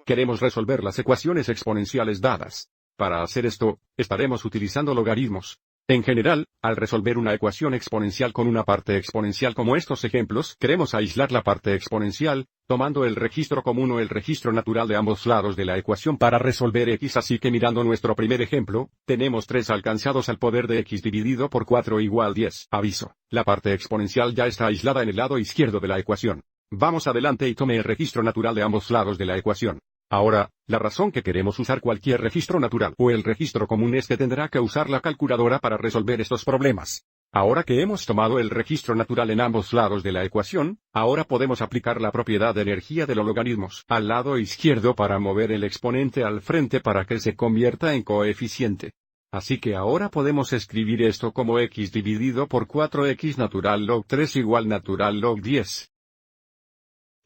Queremos resolver las ecuaciones exponenciales dadas. Para hacer esto, estaremos utilizando logaritmos. En general, al resolver una ecuación exponencial con una parte exponencial como estos ejemplos, queremos aislar la parte exponencial, tomando el registro común o el registro natural de ambos lados de la ecuación para resolver x. Así que mirando nuestro primer ejemplo, tenemos 3 alcanzados al poder de x dividido por 4 igual 10. Aviso, la parte exponencial ya está aislada en el lado izquierdo de la ecuación. Vamos adelante y tome el registro natural de ambos lados de la ecuación. Ahora, la razón que queremos usar cualquier registro natural o el registro común es que tendrá que usar la calculadora para resolver estos problemas. Ahora que hemos tomado el registro natural en ambos lados de la ecuación, ahora podemos aplicar la propiedad de energía de los logaritmos al lado izquierdo para mover el exponente al frente para que se convierta en coeficiente. Así que ahora podemos escribir esto como x dividido por 4x natural log 3 igual natural log 10.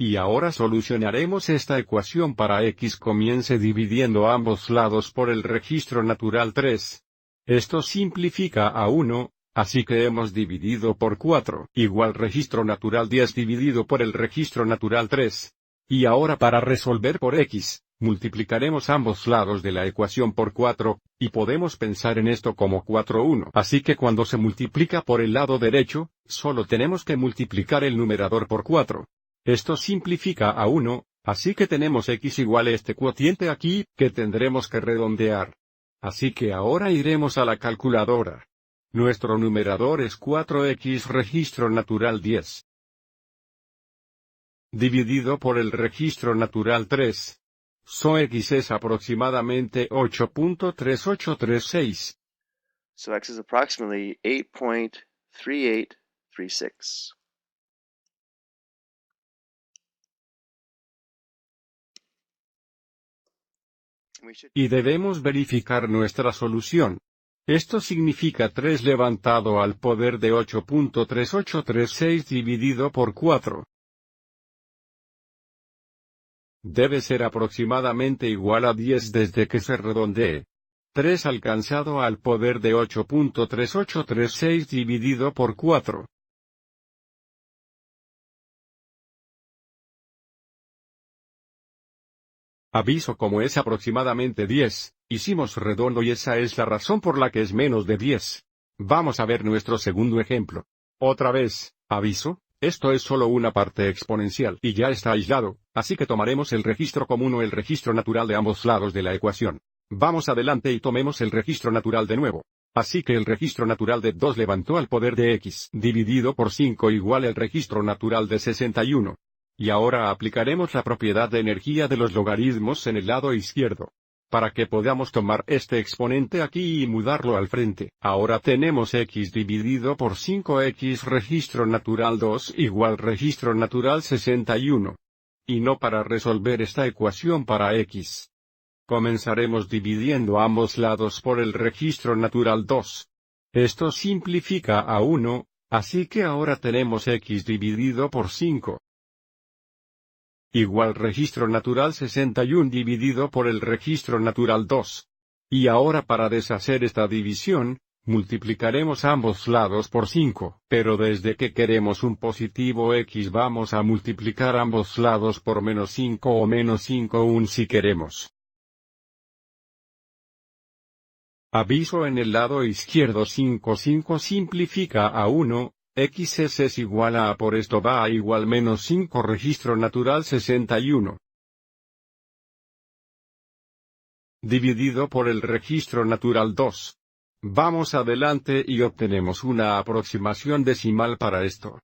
Y ahora solucionaremos esta ecuación para x comience dividiendo ambos lados por el registro natural 3. Esto simplifica a 1, así que hemos dividido por 4 igual registro natural 10 dividido por el registro natural 3. Y ahora para resolver por x, multiplicaremos ambos lados de la ecuación por 4, y podemos pensar en esto como 4,1. Así que cuando se multiplica por el lado derecho, solo tenemos que multiplicar el numerador por 4. Esto simplifica a 1, así que tenemos x igual a este cuociente aquí, que tendremos que redondear. Así que ahora iremos a la calculadora. Nuestro numerador es 4x registro natural 10. Dividido por el registro natural 3. So x es aproximadamente 8.3836. So x is approximately 8.3836. Y debemos verificar nuestra solución. Esto significa 3 levantado al poder de 8.3836 dividido por 4. Debe ser aproximadamente igual a 10 desde que se redondee. 3 alcanzado al poder de 8.3836 dividido por 4. Aviso, como es aproximadamente 10, hicimos redondo y esa es la razón por la que es menos de 10. Vamos a ver nuestro segundo ejemplo. Otra vez, aviso, esto es solo una parte exponencial y ya está aislado, así que tomaremos el registro común o el registro natural de ambos lados de la ecuación. Vamos adelante y tomemos el registro natural de nuevo. Así que el registro natural de 2 levantó al poder de x dividido por 5 igual al registro natural de 61. Y ahora aplicaremos la propiedad de energía de los logaritmos en el lado izquierdo. Para que podamos tomar este exponente aquí y mudarlo al frente. Ahora tenemos x dividido por 5x registro natural 2 igual registro natural 61. Y no para resolver esta ecuación para x. Comenzaremos dividiendo ambos lados por el registro natural 2. Esto simplifica a 1, así que ahora tenemos x dividido por 5. Igual registro natural 61 dividido por el registro natural 2. Y ahora para deshacer esta división, multiplicaremos ambos lados por 5. Pero desde que queremos un positivo x vamos a multiplicar ambos lados por menos 5 o menos 5 un si queremos. Aviso, en el lado izquierdo 5 simplifica a 1. X es igual a por esto va a igual menos 5 registro natural 61. Dividido por el registro natural 2. Vamos adelante y obtenemos una aproximación decimal para esto.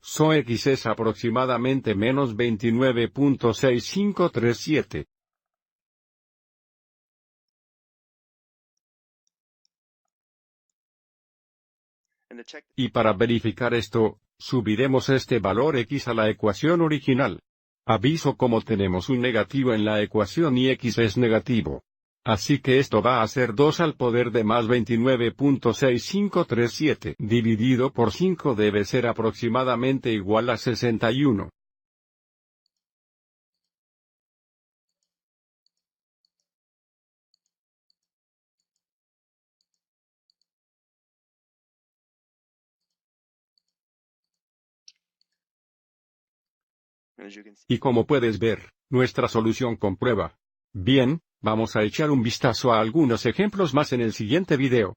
So x es aproximadamente menos 29.6537. Y para verificar esto, subiremos este valor x a la ecuación original. Aviso, como tenemos un negativo en la ecuación y x es negativo. Así que esto va a ser 2 al poder de más 29.6537 dividido por 5 debe ser aproximadamente igual a 61. As you can see. Y como puedes ver, nuestra solución comprueba. Bien, vamos a echar un vistazo a algunos ejemplos más en el siguiente video.